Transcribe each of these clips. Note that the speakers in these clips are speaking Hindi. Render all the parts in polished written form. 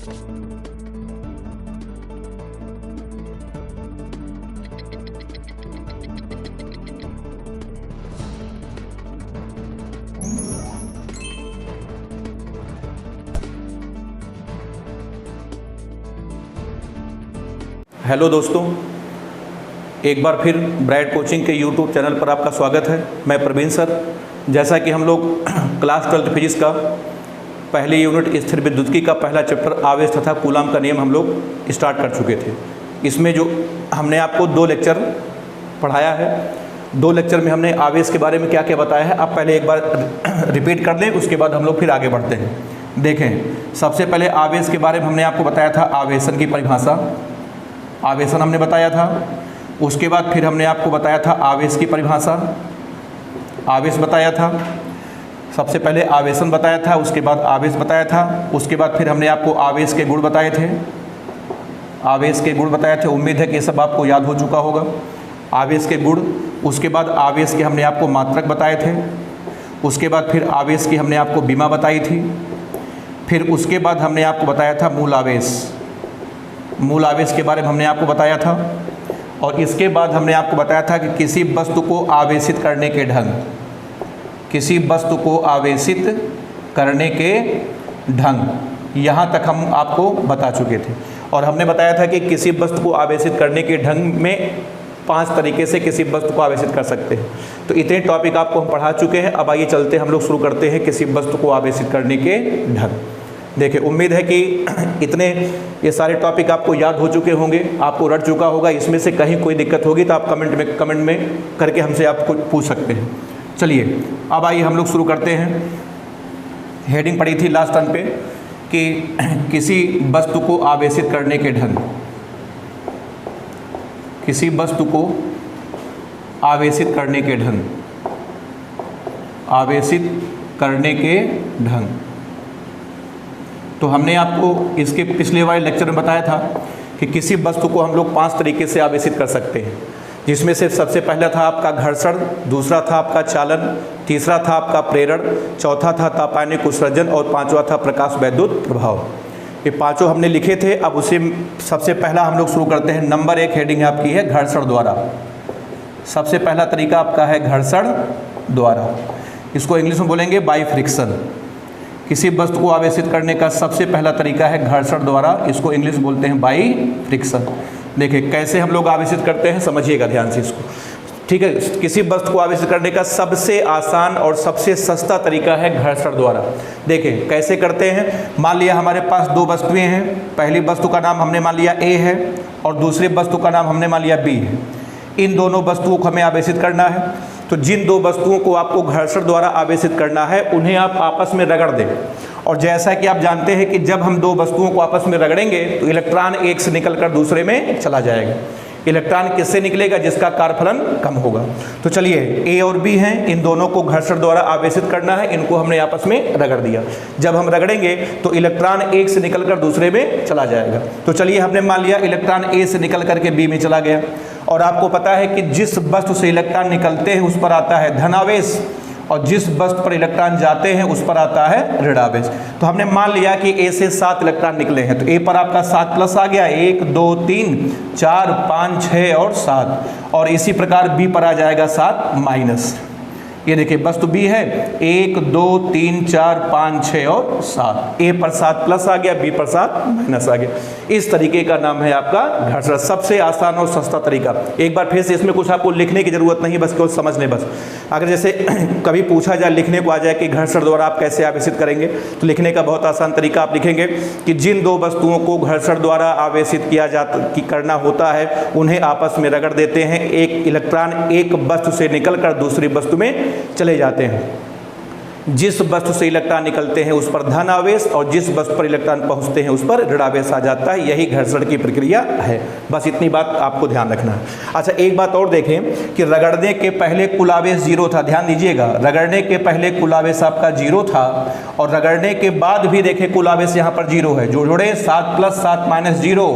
हेलो दोस्तों, एक बार फिर ब्राइट कोचिंग के यूट्यूब चैनल पर आपका स्वागत है। मैं प्रवीण सर। जैसा कि हम लोग क्लास 12 फिजिक्स का पहले यूनिट स्थिर विद्युतिकी का पहला चैप्टर आवेश तथा कूलाम का नियम हम लोग स्टार्ट कर चुके थे। इसमें जो हमने आपको 2 लेक्चर पढ़ाया है, 2 लेक्चर में हमने आवेश के बारे में क्या क्या बताया है, आप पहले एक बार रिपीट कर लें, उसके बाद हम लोग फिर आगे बढ़ते हैं। देखें, सबसे पहले आवेश के बारे में हमने आपको बताया था आवेशन की परिभाषा, आवेशन हमने बताया था। उसके बाद फिर हमने आपको बताया था आवेश की परिभाषा, आवेश बताया था। सबसे पहले आवेशन बताया था, उसके बाद आवेश बताया था। उसके बाद फिर हमने आपको आवेश के गुण बताए थे, आवेश के गुण बताए थे। उम्मीद है कि ये सब आपको याद हो चुका होगा, आवेश के गुण। उसके बाद आवेश के हमने आपको मात्रक बताए थे। उसके बाद फिर आवेश की हमने आपको विमा बताई थी। फिर उसके बाद हमने आपको बताया था मूल आवेश, मूल आवेश के बारे में हमने आपको बताया था। और इसके बाद हमने आपको बताया था कि किसी वस्तु को आवेशित करने के ढंग, किसी वस्तु को आवेशित करने के ढंग, यहाँ तक हम आपको बता चुके थे। और हमने बताया था कि किसी वस्तु को आवेशित करने के ढंग में 5 तरीके से किसी वस्तु को आवेशित कर सकते हैं। तो इतने टॉपिक आपको हम पढ़ा चुके हैं। अब आइए चलते हम लोग शुरू करते हैं किसी वस्तु को आवेशित करने के ढंग। देखिए, उम्मीद है कि इतने ये सारे टॉपिक आपको याद हो चुके होंगे, आपको रट चुका होगा। इसमें से कहीं कोई दिक्कत होगी तो आप कमेंट में करके हमसे आप पूछ सकते हैं। चलिए, अब आइए हम लोग शुरू करते हैं। हेडिंग पड़ी थी लास्ट टर्न पे कि किसी वस्तु को आवेशित करने के ढंग, किसी वस्तु को आवेशित करने के ढंग, आवेशित करने के ढंग। तो हमने आपको इसके पिछले वाले लेक्चर में बताया था कि किसी वस्तु को हम लोग 5 तरीके से आवेशित कर सकते हैं, जिसमें से सबसे पहला था आपका घर्षण, दूसरा था आपका चालन, तीसरा था आपका प्रेरण, चौथा था तापान्विक उत्सर्जन और 5वां था प्रकाश वैद्युत प्रभाव। ये 5 हमने लिखे थे। अब उसे सबसे पहला हम लोग शुरू करते हैं। नंबर 1 हेडिंग आपकी है घर्षण द्वारा। सबसे पहला तरीका आपका है घर्षण द्वारा। इसको इंग्लिश में बोलेंगे बाय फ्रिक्शन। किसी वस्तु को आवेशित करने का सबसे पहला तरीका है घर्षण द्वारा, इसको इंग्लिश बोलते हैं बाय फ्रिक्शन। देखिए कैसे हम लोग आवेशित करते हैं, समझिएगा ध्यान से इसको, ठीक है। किसी वस्तु को आवेशित करने का सबसे आसान और सबसे सस्ता तरीका है घर्षण द्वारा। देखिए कैसे करते हैं। मान लिया हमारे पास 2 वस्तुएं हैं। पहली वस्तु का नाम हमने मान लिया A है और दूसरी वस्तु का नाम हमने मान लिया B है। इन दोनों वस्तुओं को हमें आवेशित करना है। तो जिन 2 वस्तुओं को आपको घर्षण द्वारा आवेशित करना है उन्हें आप आपस में रगड़ दें। और जैसा कि आप जानते हैं कि जब हम 2 वस्तुओं को आपस में रगड़ेंगे तो इलेक्ट्रॉन एक से निकलकर दूसरे में चला जाएगा। इलेक्ट्रॉन किससे निकलेगा? जिसका कार्यफलन कम होगा। तो चलिए, A और B हैं, इन दोनों को घर्षण द्वारा आवेशित करना है। इनको हमने आपस में रगड़ दिया। जब हम रगड़ेंगे तो इलेक्ट्रॉन एक से निकलकर दूसरे में चला जाएगा। तो चलिए, हमने मान लिया इलेक्ट्रॉन A से निकल करके B में चला गया। और आपको पता है कि जिस वस्तु से इलेक्ट्रॉन निकलते हैं उस पर आता है धनावेश और जिस वस्तु पर इलेक्ट्रॉन जाते हैं उस पर आता है ऋणावेश। तो हमने मान लिया कि A से 7 इलेक्ट्रॉन निकले हैं, तो A पर आपका 7 प्लस आ गया, 1 2 3 4 5 6 और 7। और इसी प्रकार B पर आ जाएगा 7 माइनस। ये देखिए वस्तु B है, 1 2 3 4 5 6 और 7। A पर 7 प्लस आ गया, B पर 7 माइनस आ गया। इस तरीके का नाम है आपका घर्षण। सबसे आसान और सस्ता तरीका। एक बार फिर से, इसमें कुछ आपको लिखने की जरूरत नहीं, बस केवल समझ लें। बस अगर जैसे कभी पूछा जाए, लिखने को आ जाए कि घर्षण द्वारा आप कैसे आवेशित करेंगे, तो लिखने का बहुत आसान तरीका आप लिखेंगे कि जिन 2 वस्तुओं को घर्षण द्वारा आवेशित करना होता है उन्हें आपस में रगड़ देते हैं। एक इलेक्ट्रॉन एक वस्तु से निकलकर दूसरी वस्तु में चले जाते हैं। जिस वस्तु से इलेक्ट्रॉन निकलते हैं उस पर धन आवेश और जिस वस्तु पर इलेक्ट्रॉन पहुंचते हैं उस पर ऋण आवेश आ जाता है। यही घर्षण की प्रक्रिया है। बस इतनी बात आपको ध्यान रखना है। अच्छा, एक बात और देखें कि रगड़ने के पहले कुल आवेश 0 था। ध्यान दीजिएगा, रगड़ने के पहले कुल आवेश आपका 0 था और रगड़ने के बाद भी देखें कुल आवेश यहाँ पर 0 है। जो जोड़े 7 प्लस 7 माइनस 0।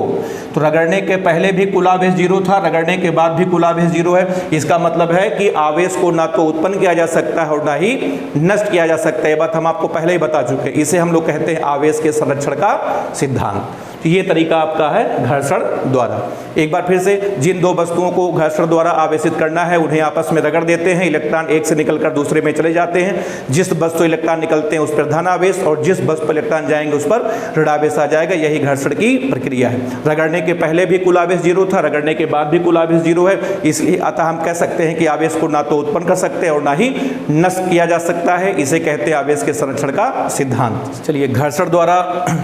तो रगड़ने के पहले भी कुल आवेश 0 था, रगड़ने के बाद भी कुल आवेश 0 है। इसका मतलब है कि आवेश को ना तो उत्पन्न किया जा सकता है और ना ही नष्ट किया जा सकता है, ये बात हम आपको पहले ही बता चुके हैं। इसे हम लोग कहते हैं आवेश के संरक्षण का सिद्धांत। तो ये तरीका आपका है घर्षण द्वारा। एक बार फिर से, जिन दो वस्तुओं को घर्षण द्वारा आवेशित करना है उन्हें आपस में रगड़ देते हैं, इलेक्ट्रॉन एक से निकलकर दूसरे में चले जाते हैं। जिस वस्तु इलेक्ट्रॉन निकलते हैं उस पर धन आवेश और जिस वस्तु पर इलेक्ट्रॉन जाएंगे उस पर ऋण आवेश आ जाएगा। यही घर्षण की प्रक्रिया है। रगड़ने के पहले भी कुल आवेश 0 था, रगड़ने के बाद भी कुल आवेश 0 है। इसलिए अतः हम कह सकते हैं कि आवेश को ना तो उत्पन्न कर सकते हैं और ना ही नष्ट किया जा सकता है। इसे कहते हैं आवेश के संरक्षण का सिद्धांत। चलिए, घर्षण द्वारा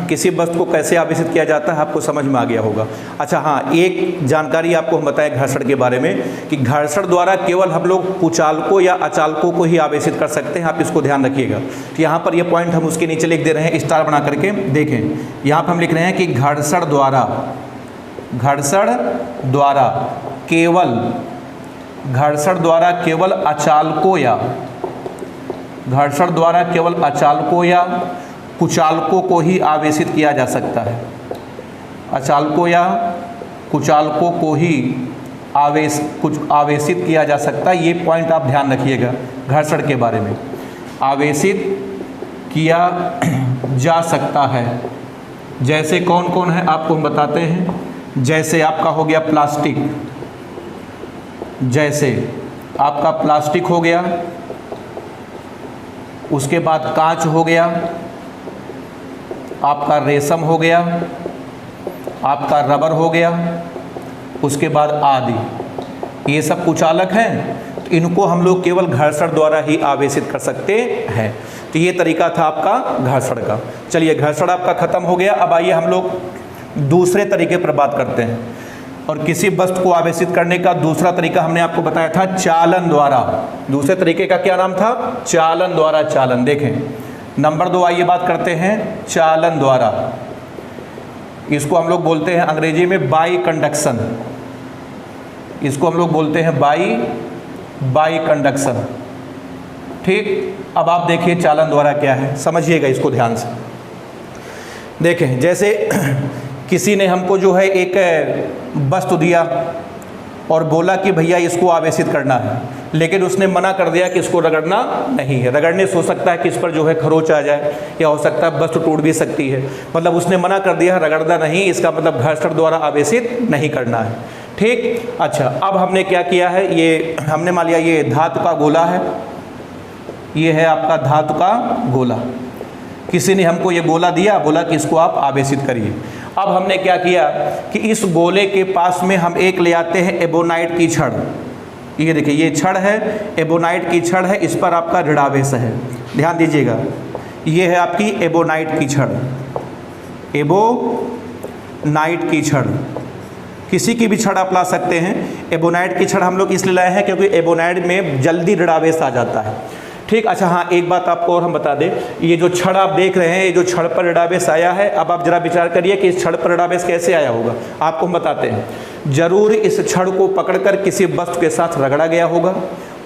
किसी वस्तु को कैसे आवेशित किया जाता है आपको समझ में आ गया होगा। अच्छा हाँ, एक जानकारी आपको हम बताएं घर्षण के बारे में कि घर्षण द्वारा केवल हम लोग कुचालकों या अचालकों को ही आवेशित कर सकते हैं। आप इसको ध्यान रखिएगा। तो यहाँ पर ये पॉइंट हम उसके नीचे लिख दे रहे हैं, स्टार बना करके देखें। यहाँ पर हम लिख रहे हैं कि घर्षण द्वारा केवल अचालकों या कुचालकों को ही आवेशित किया जा सकता है। अचालकों या कुचालकों को ही आवेशित किया जा सकता है। ये पॉइंट आप ध्यान रखिएगा घर्षण के बारे में। आवेशित किया जा सकता है। जैसे कौन कौन है आपको हम बताते हैं। जैसे आपका हो गया प्लास्टिक, जैसे आपका प्लास्टिक हो गया, उसके बाद कांच हो गया, आपका रेशम हो गया, आपका रबर हो गया, उसके बाद आदि। ये सब कुचालक हैं, तो इनको हम लोग केवल घर्षण द्वारा ही आवेशित कर सकते हैं। तो ये तरीका था आपका घर्षण का। चलिए, घर्षण आपका खत्म हो गया। अब आइए हम लोग दूसरे तरीके पर बात करते हैं। और किसी वस्तु को आवेशित करने का दूसरा तरीका हमने आपको बताया था चालन द्वारा। दूसरे तरीके का क्या नाम था? चालन द्वारा। चालन देखें, नंबर 2 आइए बात करते हैं चालन द्वारा। इसको हम लोग बोलते हैं अंग्रेजी में बाई कंडक्शन। इसको हम लोग बोलते हैं बाई कंडक्शन। ठीक, अब आप देखिए चालन द्वारा क्या है, समझिएगा इसको ध्यान से। देखें, जैसे किसी ने हमको जो है एक वस्तु दिया और बोला कि भैया इसको आवेशित करना है, लेकिन उसने मना कर दिया कि इसको रगड़ना नहीं है। रगड़ने से हो सकता है कि इस पर जो है खरोच आ जाए, या हो सकता है वस्तु टूट भी सकती है। मतलब उसने मना कर दिया, रगड़ना नहीं, इसका मतलब घर्षण द्वारा आवेशित नहीं करना है। ठीक, अच्छा, अब हमने क्या किया है, ये हमने मान लिया ये धातु का गोला है, ये है आपका धातु का गोला। किसी ने हमको ये गोला दिया, बोला कि इसको आप आवेशित करिए। अब हमने क्या किया कि इस गोले के पास में हम एक ले आते हैं एबोनाइट की छड़। ये देखिए, ये छड़ है, एबोनाइट की छड़ है, इस पर आपका ऋणावेश है। ध्यान दीजिएगा, ये है आपकी एबोनाइट की छड़, एबोनाइट की छड़। किसी की भी छड़ आप ला सकते हैं। एबोनाइट की छड़ हम लोग इसलिए लाए हैं क्योंकि एबोनाइट में जल्दी ऋणावेश आ जाता है। ठीक, अच्छा हाँ, एक बात आपको और हम बता दें, ये जो छड़ आप देख रहे हैं, ये जो छड़ पर ऋणावेश आया है, अब आप जरा विचार करिए कि इस छड़ पर ऋणावेश कैसे आया होगा। आपको हम बताते हैं, जरूर इस छड़ को पकड़कर किसी वस्तु के साथ रगड़ा गया होगा।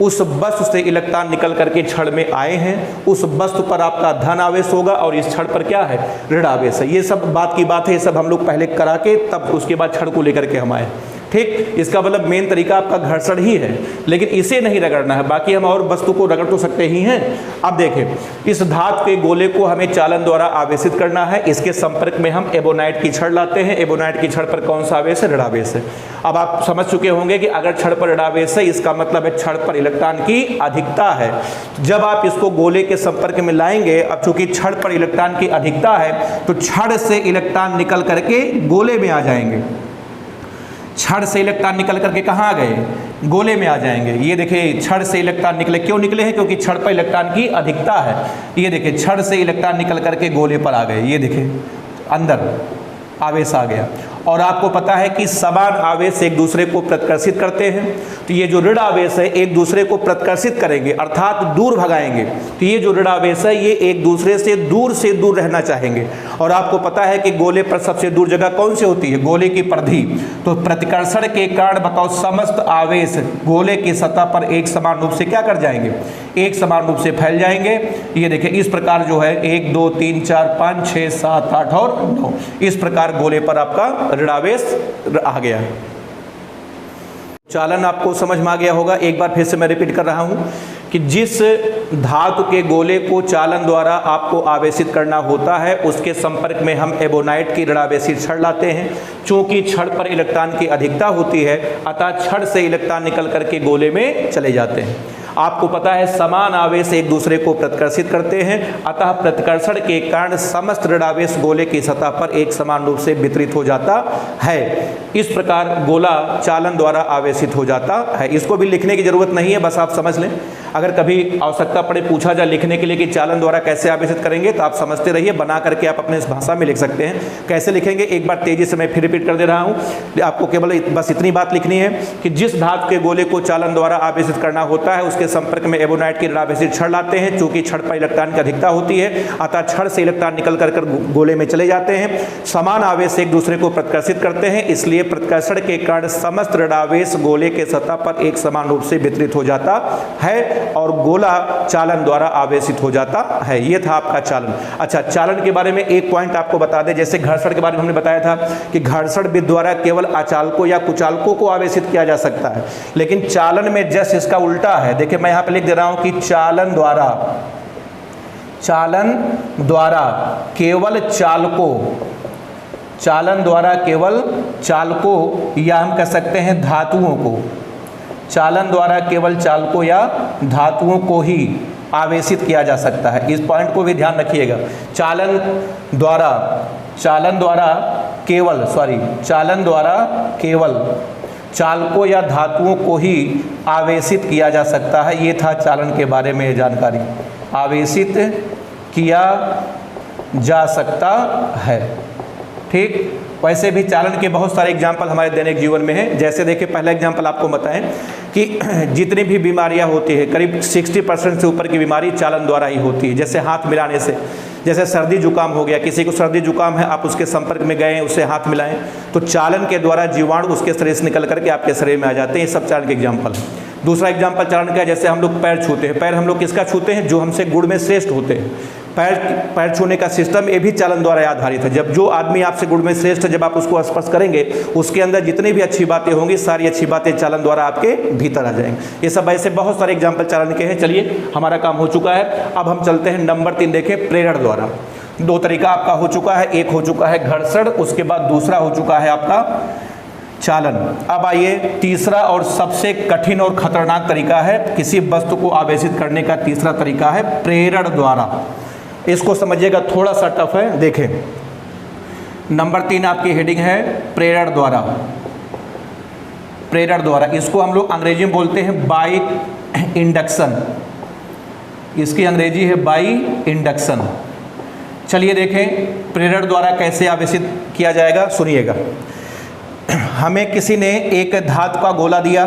उस वस्तु से इलेक्ट्रॉन निकल करके छड़ में आए हैं, उस वस्तु पर आपका धन आवेश होगा और इस छड़ पर क्या है, ऋण आवेश है। ये सब बात की बात है, ये सब हम लोग पहले करा के तब उसके बाद छड़ को लेकर के हम आए। ठीक, इसका मतलब मेन तरीका आपका घर्षण ही है, लेकिन इसे नहीं रगड़ना है। बाकी हम और वस्तु को रगड़ तो सकते ही हैं। अब देखें, इस धातु के गोले को हमें चालन द्वारा आवेशित करना है। इसके संपर्क में हम एबोनाइट की छड़ लाते हैं। एबोनाइट की छड़ पर कौन सा आवेश है, ऋणावेश है। अब आप समझ चुके होंगे कि अगर छड़ पर ऋणावेश है, इसका मतलब है छड़ पर इलेक्ट्रॉन की अधिकता है। जब आप इसको गोले के संपर्क में लाएंगे, अब चूंकि छड़ पर इलेक्ट्रॉन की अधिकता है, तो छड़ से इलेक्ट्रॉन निकल करके गोले में आ जाएंगे। छड़ से इलेक्ट्रॉन निकल करके कहाँ आ गए, गोले में आ जाएंगे। ये देखिए, छड़ से इलेक्ट्रॉन निकले, क्यों निकले हैं, क्योंकि छड़ पर इलेक्ट्रॉन की अधिकता है। ये देखिए, छड़ से इलेक्ट्रॉन निकल करके गोले पर आ गए। ये देखिए, अंदर आवेश आ गया। और आपको पता है कि समान आवेश एक दूसरे को प्रतिकर्षित करते हैं, तो ये जो ऋण आवेश है एक दूसरे को प्रतिकर्षित करेंगे, अर्थात दूर भगाएंगे। तो ये जो ऋण आवेश है ये एक दूसरे से दूर रहना चाहेंगे। और आपको पता है कि गोले पर सबसे दूर जगह कौन सी होती है, गोले की परिधि। तो प्रतिकर्षण के कारण बताओ समस्त आवेश गोले की सतह पर एक समान रूप से क्या कर जाएंगे, एक समान रूप से फैल जाएंगे। ये देखिए, इस प्रकार जो है 1 2 3 4 5 6 7 8 और 9, इस प्रकार गोले पर आपका ऋणावेश आ गया है। चालन आपको समझ में आ गया होगा। एक बार फिर से मैं रिपीट कर रहा हूं कि जिस धातु के गोले को चालन द्वारा आपको आवेशित करना होता है उसके संपर्क में हम एबोनाइट की ऋणावेशित छड़ लाते हैं। चूंकि छड़ पर इलेक्ट्रॉन की अधिकता होती है अतः छड़ से इलेक्ट्रॉन निकल करके गोले में चले जाते हैं। आपको पता है समान आवेश एक दूसरे को प्रतिकर्षित करते हैं, अतः प्रतिकर्षण के कारण समस्त ऋणावेश गोले की सतह पर एक समान रूप से वितरित हो जाता है। इस प्रकार गोला चालन द्वारा आवेशित हो जाता है। इसको भी लिखने की जरूरत नहीं है, बस आप समझ लें। अगर कभी आवश्यकता पड़े पूछा जाए लिखने के लिए कि चालन द्वारा कैसे आवेशित करेंगे तो आप समझते रहिए, बना करके आप अपने इस भाषा में लिख सकते हैं। कैसे लिखेंगे एक बार तेजी से मैं फिर रिपीट कर दे रहा हूँ, आपको केवल बस इतनी बात लिखनी है कि जिस धातु के गोले को चालन द्वारा आवेशित करना होता है उसके संपर्क में एबोनाइट की ऋणावेशित छड़ लाते हैं। चूंकि छड़ पर इलेक्ट्रॉन की अधिकता होती है अतः छड़ से इलेक्ट्रॉन निकल कर गोले में चले जाते हैं। समान आवेश एक दूसरे को प्रतिकर्षित करते हैं, इसलिए प्रतिकर्षण के कारण समस्त ऋणावेश गोले के सतह पर एक समान रूप से वितरित हो जाता है और गोला चालन द्वारा आवेशित हो जाता है। यह था आपका चालन। अच्छा, चालन के बारे में एक पॉइंट आपको बता दें, जैसे घर्षण के बारे में हमने बताया था कि घर्षण विधि द्वारा केवल अचालकों या कुचालकों को आवेशित किया जा सकता है, लेकिन चालन में जस्ट इसका उल्टा है। देखिए मैं यहां पे लिख दे रहा हूं कि चालन द्वारा केवल चालकों या हम कह सकते हैं धातुओं को, चालन द्वारा केवल चालकों या धातुओं को ही आवेशित किया जा सकता है। इस पॉइंट को भी ध्यान रखिएगा। चालन द्वारा केवल चालकों या धातुओं को ही आवेशित किया जा सकता है। ये था चालन के बारे में जानकारी। आवेशित किया जा सकता है, ठीक। वैसे भी चालन के बहुत सारे एग्जाम्पल हमारे दैनिक जीवन में हैं। जैसे देखिए पहला एग्जाम्पल आपको बताएं कि जितनी भी बीमारियां होती है करीब 60% से ऊपर की बीमारी चालन द्वारा ही होती है। जैसे हाथ मिलाने से, जैसे सर्दी जुकाम हो गया, किसी को सर्दी जुकाम है, आप उसके संपर्क में गए, उससे हाथ मिलाएं तो चालन के द्वारा जीवाणु उसके शरीर से निकल करके आपके शरीर में आ जाते हैं। ये सब चालन के एग्जाम्पल है। दूसरा एग्जाम्पल चालन का है, जैसे हम लोग पैर छूते हैं। पैर हम लोग किसका छूते हैं? जो हमसे गुण में श्रेष्ठ होते हैं। पैर छूने का सिस्टम ये भी चालन द्वारा आधारित है। जब जो आदमी आपसे गुण में श्रेष्ठ है, जब आप उसको स्पर्श करेंगे उसके अंदर जितनी भी अच्छी बातें होंगी सारी अच्छी बातें चालन द्वारा आपके भीतर आ जाएंगे। ये सब ऐसे बहुत सारे एग्जाम्पल चालन के हैं। चलिए हमारा काम हो चुका है, अब हम चलते हैं नंबर 3 देखें, प्रेरण द्वारा। दो तरीका आपका हो चुका है, एक हो चुका है घर्षण, उसके बाद दूसरा हो चुका है आपका चालन। अब आइए तीसरा और सबसे कठिन और खतरनाक तरीका है किसी वस्तु को आवेशित करने का। तीसरा तरीका है प्रेरण द्वारा। इसको समझिएगा, थोड़ा सा टफ है। देखें नंबर 3 आपकी हेडिंग है प्रेरण द्वारा। प्रेरण द्वारा इसको हम लोग अंग्रेजी में बोलते हैं बाई इंडक्शन। इसकी अंग्रेजी है बाई इंडक्शन। चलिए देखें प्रेरण द्वारा कैसे आवेशित किया जाएगा, सुनिएगा। हमें किसी ने एक धातु का गोला दिया,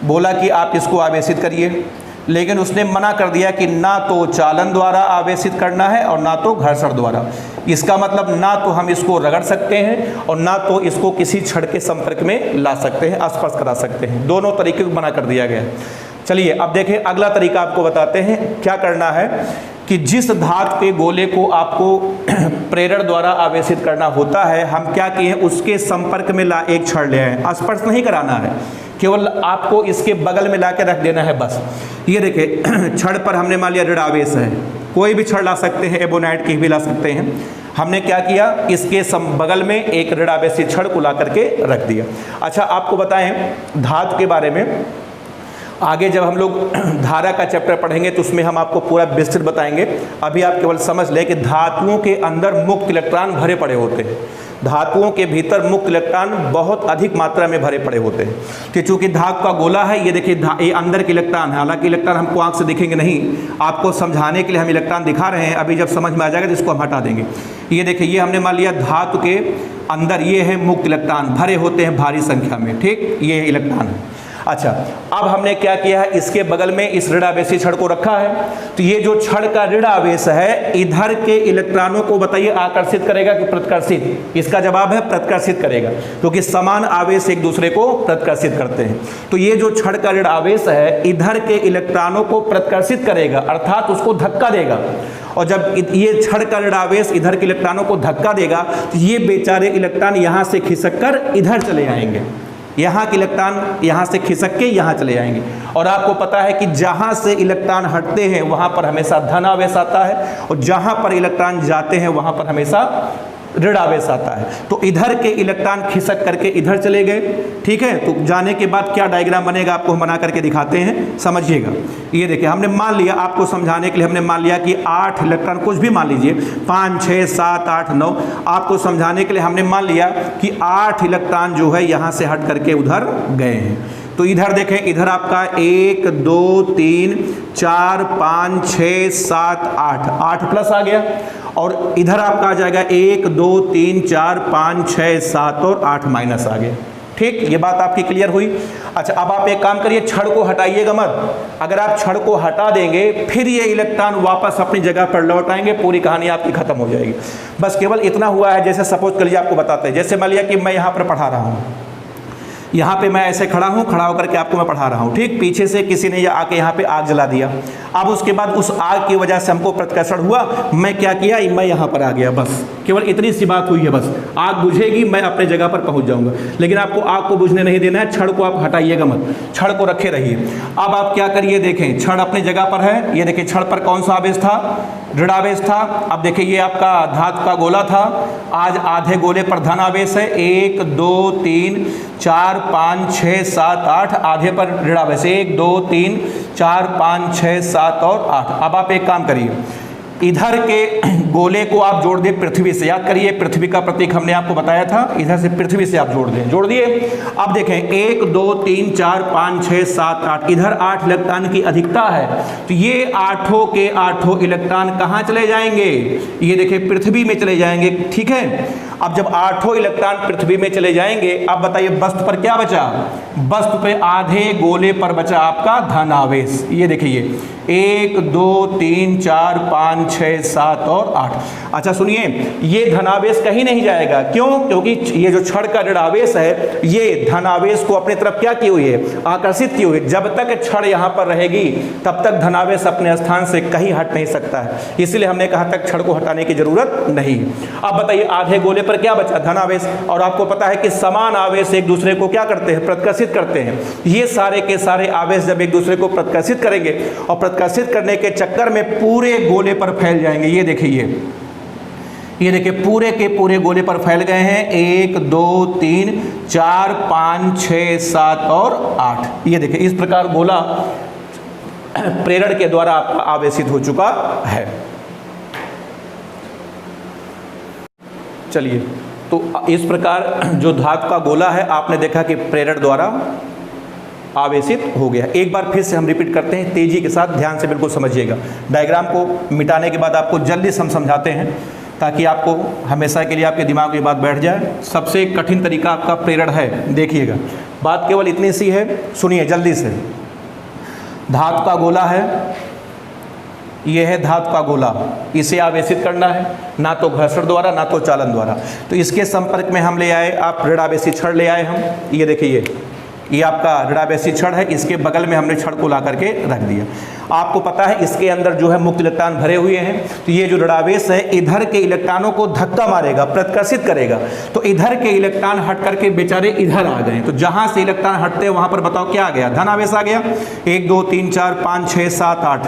बोला कि आप इसको आवेशित करिए, लेकिन उसने मना कर दिया कि ना तो चालन द्वारा आवेशित करना है और ना तो घर्षण द्वारा। इसका मतलब ना तो हम इसको रगड़ सकते हैं और ना तो इसको किसी छड़ के संपर्क में ला सकते हैं, स्पर्श करा सकते हैं। दोनों तरीके को मना कर दिया गया। चलिए अब देखें अगला तरीका आपको बताते हैं। क्या करना है कि जिस धातु के गोले को आपको प्रेरण द्वारा आवेशित करना होता है, हम क्या किए, उसके संपर्क में एक छड़ ले आए। स्पर्श नहीं कराना है, केवल आपको इसके बगल में ला के रख देना है बस। ये देखिए छड़ पर हमने मान लिया ऋण आवेश है, कोई भी छड़ ला सकते हैं, एबोनाइट की भी ला सकते हैं। हमने क्या किया, इसके बगल में एक ऋण आवेशी छड़ को ला करके रख दिया। अच्छा आपको बताएं धातु के बारे में, आगे जब हम लोग धारा का चैप्टर पढ़ेंगे तो उसमें हम आपको पूरा विस्तृत बताएंगे। अभी आप केवल समझ लें कि धातुओं के अंदर मुक्त इलेक्ट्रॉन भरे पड़े होते हैं। धातुओं के भीतर मुक्त इलेक्ट्रॉन बहुत अधिक मात्रा में भरे पड़े होते हैं। कि चूंकि धातु का गोला है, ये देखिए ये अंदर के इलेक्ट्रॉन है। हालांकि इलेक्ट्रॉन हमको आंख से दिखेंगे नहीं, आपको समझाने के लिए हम इलेक्ट्रॉन दिखा रहे हैं। अभी जब समझ में आ जाएगा तो इसको हम हटा देंगे। ये देखिए ये हमने मान लिया धातु के अंदर ये है मुक्त इलेक्ट्रॉन भरे होते हैं भारी संख्या में, ठीक, ये इलेक्ट्रॉन है। अच्छा अब हमने क्या किया है, इसके बगल में इस ऋण आवेशी छड़ को रखा है। तो ये जो छड़ का ऋण आवेश है इधर के इलेक्ट्रॉनों को बताइए आकर्षित करेगा कि प्रतिकर्षित? इसका जवाब है प्रतिकर्षित करेगा, क्योंकि समान आवेश एक दूसरे को प्रतिकर्षित करते हैं। तो ये जो छड़ का ऋण आवेश है इधर के इलेक्ट्रॉनों को प्रतिकर्षित करेगा, अर्थात उसको धक्का देगा। और जब ये छड़ का ऋण आवेश इधर के इलेक्ट्रॉनों को धक्का देगा तो ये बेचारे इलेक्ट्रॉन यहाँ से खिसक कर इधर चले आएंगे। यहाँ के इलेक्ट्रॉन यहाँ से खिसक के यहाँ चले जाएंगे। और आपको पता है कि जहाँ से इलेक्ट्रॉन हटते हैं वहाँ पर हमेशा धन आवेश आता है, और जहाँ पर इलेक्ट्रॉन जाते हैं वहाँ पर हमेशा ऋण आवेश आता है। तो इधर के इलेक्ट्रॉन खिसक करके इधर चले गए, ठीक है। तो जाने के बाद क्या डायग्राम बनेगा आपको हम बना करके दिखाते हैं, समझिएगा। ये देखिए, हमने मान लिया, आपको समझाने के लिए हमने मान लिया कि 8 इलेक्ट्रॉन, कुछ भी मान लीजिए, 5 6 7 8 9, आपको समझाने के लिए हमने मान लिया कि 8 इलेक्ट्रॉन जो है यहाँ से हट करके उधर गए हैं। तो इधर देखें, इधर आपका 1 2 3 4 5 6 7 8, 8 प्लस आ गया, और इधर आपका आ जाएगा 1 2 3 4 5 6 7 और 8 माइनस आ गया। ठीक, ये बात आपकी क्लियर हुई। अच्छा, अब आप एक काम करिए, छड़ को हटाइएगा मत। अगर आप छड़ को हटा देंगे फिर ये इलेक्ट्रॉन वापस अपनी जगह पर लौट आएंगे, पूरी कहानी आपकी खत्म हो जाएगी। बस केवल इतना हुआ है, जैसे सपोज कर लीजिए, आपको बताते हैं, जैसे मान लिया कि मैं यहाँ पर पढ़ा रहा हूँ, यहाँ पे मैं ऐसे खड़ा हूँ, खड़ा होकर के आपको मैं पढ़ा रहा हूँ, ठीक। पीछे से किसी ने आके यहाँ पे आग जला दिया। अब उसके बाद उस आग की वजह से हमको प्रतिकर्षण हुआ, मैं क्या किया, मैं यहाँ पर आ गया, बस केवल इतनी सी बात हुई है। बस आग बुझेगी, मैं अपने जगह पर पहुँच जाऊँगा, लेकिन आपको आग को बुझने नहीं देना है। छड़ को आप हटाइएगा मत, छड़ को रखे रहिए। अब आप क्या करिए, देखें छड़ अपनी जगह पर है। ये देखिए, छड़ पर कौन सा आवेश था, ऋण आवेश था। अब देखिए, ये आपका धातु का गोला था, आज आधे गोले पर धन आवेश है। 1 2 3 4 5 6 7 8, आधे पर ऋण आवेश 1 2 3 4 5 6 7 और 8। अब आप एक काम करिए, इधर के गोले को आप जोड़ दें पृथ्वी से। याद करिए, पृथ्वी का प्रतीक हमने आपको बताया था, इधर से पृथ्वी से आप जोड़ दें, जोड़ दिए। अब देखें 1 2 3 4 5 6 7 8, इधर 8 इलेक्ट्रॉन की अधिकता है, तो ये 8 के 8 इलेक्ट्रॉन कहाँ चले जाएंगे, ये देखिए पृथ्वी में चले जाएंगे, ठीक है। अब जब 8 इलेक्ट्रॉन पृथ्वी में चले जाएंगे, अब बताइए वस्तु पर क्या बचा, वस्तु पे आधे गोले पर बचा आपका धन आवेश। ये देखिए 1 2 3 4 5 6 7 और 8। अच्छा सुनिए, ये धनावेश कहीं नहीं जाएगा, क्यों, क्योंकि ये जो छड़ का ऋण आवेश है ये धनावेश को अपनी तरफ क्या की हुई है, आकर्षित की हुई है। जब तक छड़ यहाँ पर रहेगी तब तक धनावेश अपने स्थान से कहीं हट नहीं सकता है, इसलिए हमने कहा तक छड़ को हटाने की जरूरत नहीं। अब बताइए आधे गोले पर क्या बचा, धनावेश। और आपको पता है कि समान आवेश एक दूसरे को क्या करते हैं, प्रतिकर्षित करते हैं। ये सारे के सारे आवेश जब एक दूसरे को प्रतिकर्षित करेंगे और प्रतिकर्षित करने के चक्कर में पूरे गोले पर फैल जाएंगे। ये देखिए, ये देखिए पूरे के पूरे गोले पर फैल गए हैं, 1 2 3 4 5 6 7 और 8। ये देखिए इस प्रकार गोला प्रेरण के द्वारा आपका आवेशित हो चुका है। चलिए, तो इस प्रकार जो धातु का गोला है आपने देखा कि प्रेरण द्वारा आवेशित हो गया। एक बार फिर से हम रिपीट करते हैं, तेजी के साथ ध्यान से बिल्कुल समझिएगा। डायग्राम को मिटाने के बाद आपको जल्दी से हम समझाते हैं ताकि आपको हमेशा के लिए आपके दिमाग में बात बैठ जाए। सबसे कठिन तरीका आपका प्रेरण है, देखिएगा, बात केवल इतनी सी है, सुनिए जल्दी से। धातु का गोला है, यह है धातु का गोला, इसे आवेशित करना है, ना तो घर्षण द्वारा ना तो चालन द्वारा। तो इसके संपर्क में हम ले आए, आप ऋण आवेशित छड़ ले आए हम। ये देखिए, ये आपका ऋण आवेशित छड़ है, इसके बगल में हमने छड़ को ला करके रख दिया। आपको पता है इसके अंदर जो है मुक्त इलेक्ट्रॉन भरे हुए हैं, तो ये जो ऋणावेश है इधर के इलेक्ट्रॉनों को धक्का मारेगा, प्रतिकर्षित करेगा। तो इधर के इलेक्ट्रॉन हट करके बेचारे इधर आ गए। तो जहां से इलेक्ट्रॉन हटते हैं वहां पर बताओ क्या आ गया, धन आवेश आ गया। 1 2 3 4 5 6 7 8,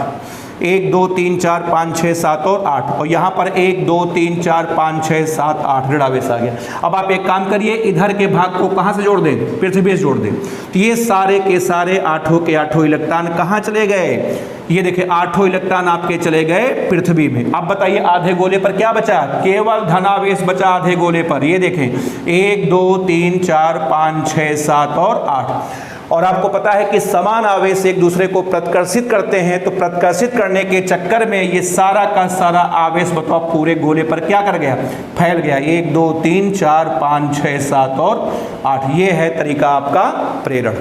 1 2 3 4 5 6 7 और 8, और यहाँ पर 1 2 3 4 5 6 7 8 ऋण आवेश आ गया। अब आप एक काम करिए, इधर के भाग को कहाँ से जोड़ दें, पृथ्वी से जोड़ दें। तो ये सारे के सारे 8 के 8 इलेक्ट्रॉन कहाँ चले गए, ये देखिए 8 इलेक्ट्रॉन आपके चले गए पृथ्वी में। अब बताइए आधे गोले पर क्या बचा, केवल धनावेश बचा आधे गोले पर। ये देखें 1 2 3 4 5 6 7 और 8। और आपको पता है कि समान आवेश एक दूसरे को प्रतिकर्षित करते हैं, तो प्रतिकर्षित करने के चक्कर में ये सारा का सारा आवेश बताओ पूरे गोले पर क्या कर गया, फैल गया। 1 2 3 4 5 6 7 और 8। ये है तरीका आपका प्रेरण।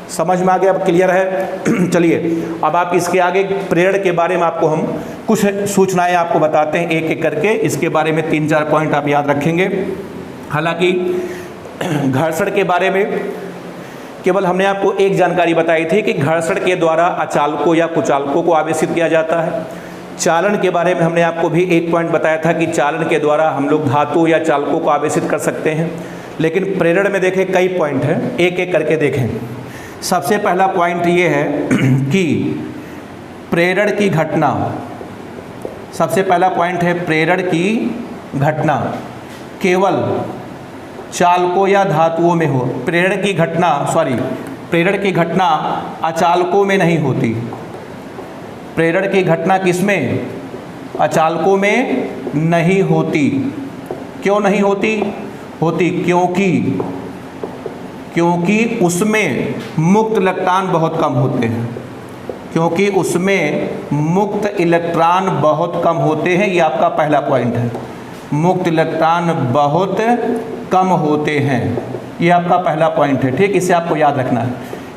समझ में आ गया, अब क्लियर है। चलिए अब आप इसके आगे प्रेरण के बारे में आपको हम कुछ सूचनाएं आपको बताते हैं एक एक करके। इसके बारे में 3-4 पॉइंट आप याद रखेंगे। हालांकि घर्षण के बारे में केवल हमने आपको एक जानकारी बताई थी कि घर्षण के द्वारा अचालकों या कुचालकों को आवेशित किया जाता है। चालन के बारे में हमने आपको भी एक पॉइंट बताया था कि चालन के द्वारा हम लोग धातु या चालकों को आवेशित कर सकते हैं। लेकिन प्रेरण में देखें कई पॉइंट हैं, एक एक करके देखें। सबसे पहला पॉइंट ये है कि प्रेरण की घटना, सबसे पहला पॉइंट है प्रेरण की घटना केवल चालकों या धातुओं में हो। प्रेरण की घटना अचालकों में नहीं होती। प्रेरण की घटना किसमें? अचालकों में नहीं होती। क्यों नहीं होती? क्योंकि उसमें मुक्त इलेक्ट्रॉन बहुत कम होते हैं। क्योंकि उसमें मुक्त इलेक्ट्रॉन बहुत कम होते हैं। ये आपका पहला पॉइंट है, मुक्त इलेक्ट्रॉन बहुत कम होते हैं। ये आपका पहला पॉइंट है, ठीक। इसे आपको याद रखना है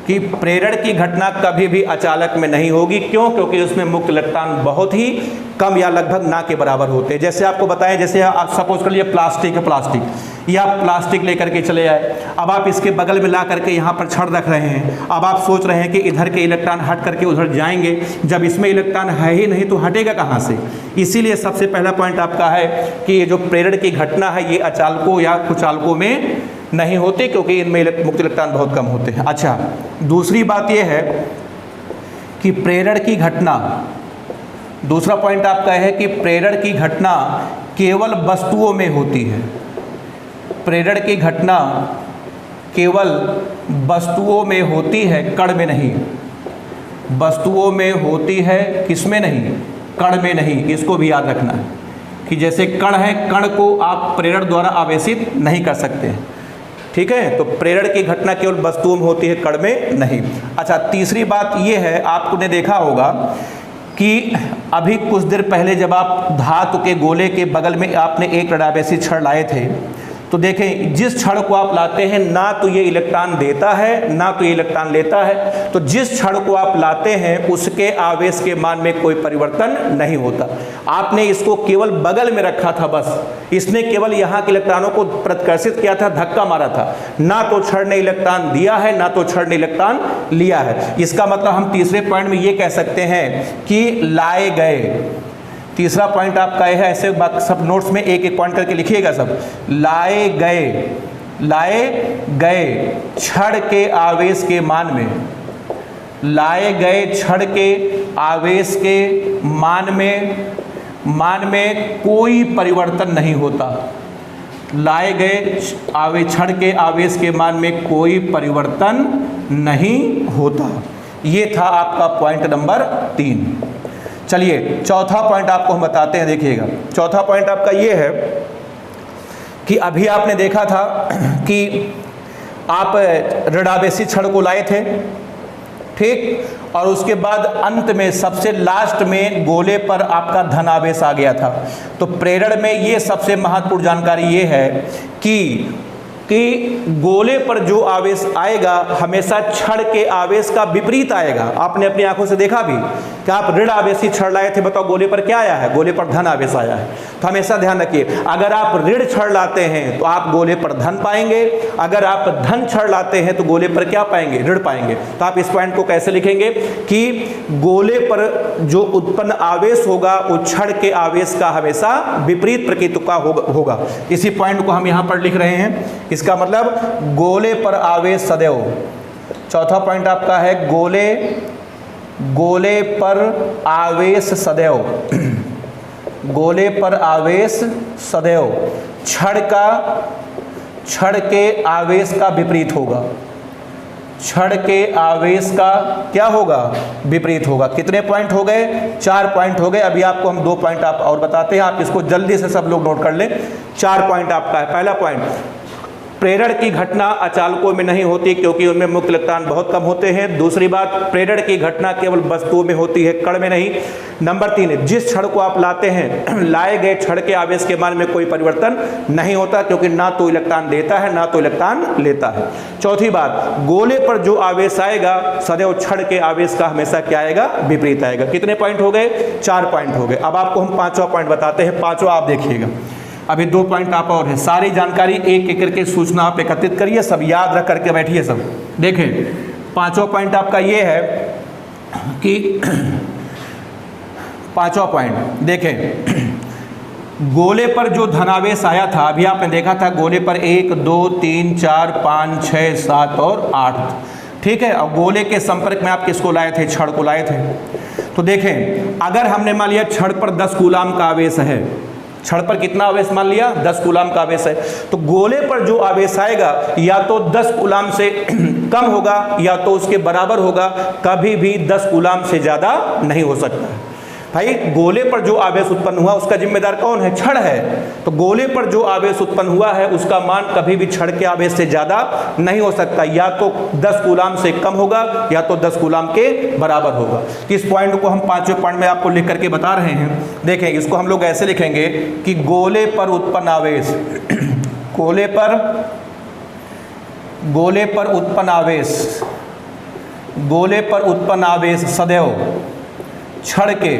कि प्रेरण की घटना कभी भी अचालक में नहीं होगी। क्यों? क्योंकि उसमें मुक्त इलेक्ट्रॉन बहुत ही कम या लगभग ना के बराबर होते हैं। जैसे आपको बताएं, जैसे आप सपोज कर लिए प्लास्टिक है, या आप प्लास्टिक लेकर के चले आए, अब आप इसके बगल में ला करके यहाँ पर छड़ रख रहे हैं। अब आप सोच रहे हैं कि इधर के इलेक्ट्रॉन हट करके उधर जाएंगे, जब इसमें इलेक्ट्रॉन है ही नहीं तो हटेगा कहाँ से? इसीलिए सबसे पहला पॉइंट आपका है कि ये जो प्रेरण की घटना है ये अचालकों या कुचालकों में नहीं होती, क्योंकि इनमें मुक्त इलेक्ट्रॉन बहुत कम होते हैं। अच्छा, दूसरी बात यह है कि प्रेरण की घटना, दूसरा पॉइंट आपका है कि प्रेरण की घटना केवल वस्तुओं में होती है। प्रेरण की घटना केवल वस्तुओं में होती है, कण में नहीं। वस्तुओं में होती है, किसमें नहीं? कण में नहीं। इसको भी याद रखना है कि जैसे कण है, कण को आप प्रेरण द्वारा आवेशित नहीं कर सकते, ठीक है। तो प्रेरण की घटना केवल वस्तुओं में होती है, कण में नहीं। अच्छा, तीसरी बात यह है, आपने देखा होगा कि अभी कुछ देर पहले जब आप धातु के गोले के बगल में आपने एक ऋणावेशी छड़ लाए थे, तो देखें जिस छड़ को आप लाते हैं ना तो ये इलेक्ट्रॉन देता है ना तो ये इलेक्ट्रॉन लेता है। तो जिस छड़ को आप लाते हैं उसके आवेश के मान में कोई परिवर्तन नहीं होता। आपने इसको केवल बगल में रखा था, बस इसने केवल यहाँ के इलेक्ट्रॉनों को प्रतिकर्षित किया था, धक्का मारा था। ना तो छड़ ने इलेक्ट्रॉन दिया है ना तो छड़ ने इलेक्ट्रॉन लिया है। इसका मतलब हम तीसरे पॉइंट में ये कह सकते हैं कि लाए गए, तीसरा पॉइंट आपका है, ऐसे सब नोट्स में एक एक पॉइंट करके लिखिएगा सब। लाए गए छड़ के आवेश के मान में, लाए गए छड़ के आवेश के मान में कोई परिवर्तन नहीं होता। लाए गए छड़ के आवेश के मान में कोई परिवर्तन नहीं होता। ये था आपका पॉइंट नंबर 3। चलिए चौथा पॉइंट आपको हम बताते हैं, देखिएगा। चौथा पॉइंट आपका ये है कि अभी आपने देखा था कि आप ऋणावेशी छड़ को लाए थे, ठीक, और उसके बाद अंत में सबसे लास्ट में गोले पर आपका धनावेश आ गया था। तो प्रेरण में ये सबसे महत्वपूर्ण जानकारी ये है कि गोले पर जो आवेश आएगा हमेशा छड़ के आवेश का विपरीत आएगा। आपने अपनी आंखों से देखा भी कि आप ऋण आवेशी छड़ लाए थे, बताओ गोले पर क्या आया है? गोले पर धन आवेश आया है। तो हमेशा ध्यान रखिए, अगर आप ऋण छड़ लाते हैं तो आप गोले पर धन पाएंगे, अगर आप धन छड़ लाते हैं तो गोले पर क्या पाएंगे? ऋण पाएंगे। तो आप इस पॉइंट को कैसे लिखेंगे कि गोले पर जो उत्पन्न आवेश होगा वो छड़ के आवेश का हमेशा विपरीत प्रकृति का होगा। इसी पॉइंट को हम यहाँ पर लिख रहे हैं। इसका मतलब गोले पर आवेश सदैव, चौथा पॉइंट आपका है गोले पर आवेश सदैव, गोले पर आवेश सदैव छड़ के आवेश का विपरीत होगा। छड़ के आवेश का क्या होगा? विपरीत होगा। कितने पॉइंट हो गए? 4 पॉइंट हो गए। अभी आपको हम 2 पॉइंट आप और बताते हैं, आप इसको जल्दी से सब लोग नोट कर लें। 4 पॉइंट आपका है। पहला पॉइंट, प्रेरण की घटना अचालकों में नहीं होती क्योंकि उनमें मुक्त इलेक्ट्रॉन बहुत कम होते हैं। दूसरी बात, प्रेरण की घटना केवल वस्तुओं में होती है, कण में नहीं। नंबर 3, जिस छड़ को आप लाते हैं लाए गए छड़ के आवेश के मान में कोई परिवर्तन नहीं होता क्योंकि ना तो इलेक्ट्रॉन देता है ना तो इलेक्ट्रॉन लेता है। चौथी बात, गोले पर जो आवेश आएगा सदैव छड़ के आवेश का हमेशा क्या आएगा? विपरीत आएगा। कितने पॉइंट हो गए? 4 पॉइंट हो गए। अब आपको हम 5वां पॉइंट बताते हैं। 5वां आप देखिएगा, अभी 2 पॉइंट आप और है। सारी जानकारी एक एक करके सूचना आप एकत्रित करिए, सब याद रख करके बैठिए सब। देखें 5वां पॉइंट आपका ये है कि 5वां पॉइंट देखें, गोले पर जो धनावेश आया था, अभी आपने देखा था गोले पर 1 2 3 4 5 6 7 और 8, ठीक है। और गोले के संपर्क में आप किसको लाए थे? छड़ को लाए थे। तो देखें, अगर हमने मान लिया छड़ पर 10 कूलाम का आवेश है, छड़ पर कितना आवेश मान लिया? 10 कूलाम का आवेश है, तो गोले पर जो आवेश आएगा या तो 10 कूलाम से कम होगा या तो उसके बराबर होगा, कभी भी 10 कूलाम से ज़्यादा नहीं हो सकता। भाई गोले पर जो आवेश उत्पन्न हुआ उसका जिम्मेदार कौन है? छड़ है। तो गोले पर जो आवेश उत्पन्न हुआ है उसका मान कभी भी छड़ के आवेश से ज़्यादा नहीं हो सकता, या तो 10 कूलाम से कम होगा या तो 10 कूलाम के बराबर होगा। इस पॉइंट को हम 5वें पॉइंट में आपको लिख करके बता रहे हैं। देखें, इसको हम लोग ऐसे लिखेंगे कि गोले पर उत्पन्न आवेश गोले पर उत्पन्न आवेश सदैव छड़ के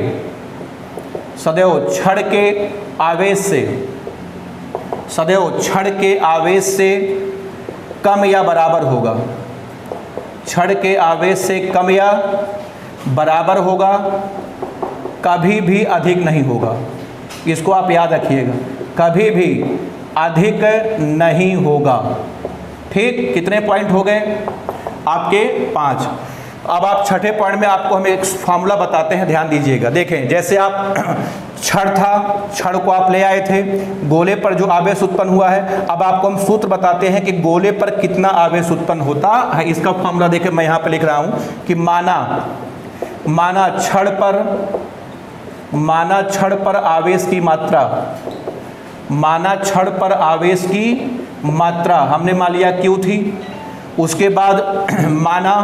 आवेश से कम या बराबर होगा। छड़ के आवेश से कम या बराबर होगा, कभी भी अधिक नहीं होगा। इसको आप याद रखिएगा, कभी भी अधिक नहीं होगा। ठीक, कितने पॉइंट हो गए आपके? 5। अब आप छठे पॉइंट में आपको हम एक फार्मूला बताते हैं, ध्यान दीजिएगा। देखें, जैसे आप छड़ था, छड़ को आप ले आए थे, गोले पर जो आवेश उत्पन्न हुआ है, अब आपको हम सूत्र बताते हैं कि गोले पर कितना आवेश उत्पन्न होता है। इसका फार्मूला देखें, मैं यहाँ पे लिख रहा हूँ कि माना छड़ पर आवेश की मात्रा हमने मान लिया Q थी। उसके बाद माना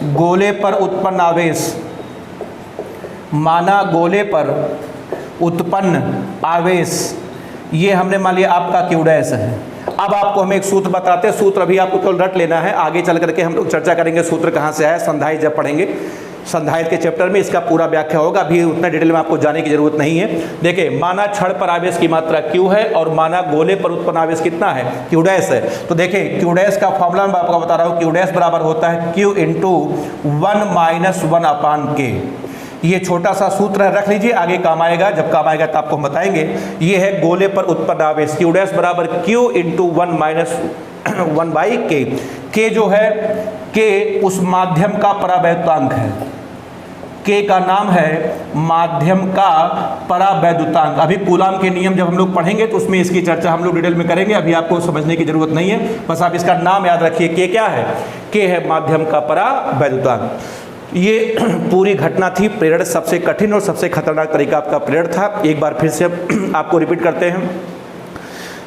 गोले पर उत्पन्न आवेश ये हमने मान लिया आपका Q डैश है। अब आपको हम एक सूत्र बताते हैं, सूत्र अभी आपको केवल रट लेना है, आगे चल करके हम लोग चर्चा करेंगे सूत्र कहाँ से आया। संधारित्र जब पढ़ेंगे, संधारित्र के चैप्टर में इसका पूरा व्याख्या होगा, अभी उतना डिटेल में आपको जाने की जरूरत नहीं है। देखिए, माना छड़ पर आवेश की मात्रा Q है और माना गोले पर उत्पन्न आवेश कितना है? Q डैश है। तो देखिए, Q डैश का फॉर्मूला मैं आपको बता रहा हूँ, Q डैश बराबर होता है Q इंटू 1 - 1 अपान K। ये छोटा सा सूत्र है, रख लीजिए, आगे काम आएगा, जब काम आएगा तो आपको हम बताएंगे। ये है गोले पर उत्पन्न आवेश, Q डैश बराबर Q into 1 - 1 by K। K जो है, K उस माध्यम का परावैद्युतांक है। K का नाम है माध्यम का परावैद्युतांक। अभी कूलाम के नियम जब हम लोग पढ़ेंगे तो उसमें इसकी चर्चा हम लोग डिटेल में करेंगे, अभी आपको समझने की जरूरत नहीं है, बस आप इसका नाम याद रखिए। K क्या है? K है माध्यम का परावैद्युतांक। ये पूरी घटना थी। प्रेरण सबसे कठिन और सबसे खतरनाक तरीका आपका प्रेरण था। एक बार फिर से आपको रिपीट करते हैं।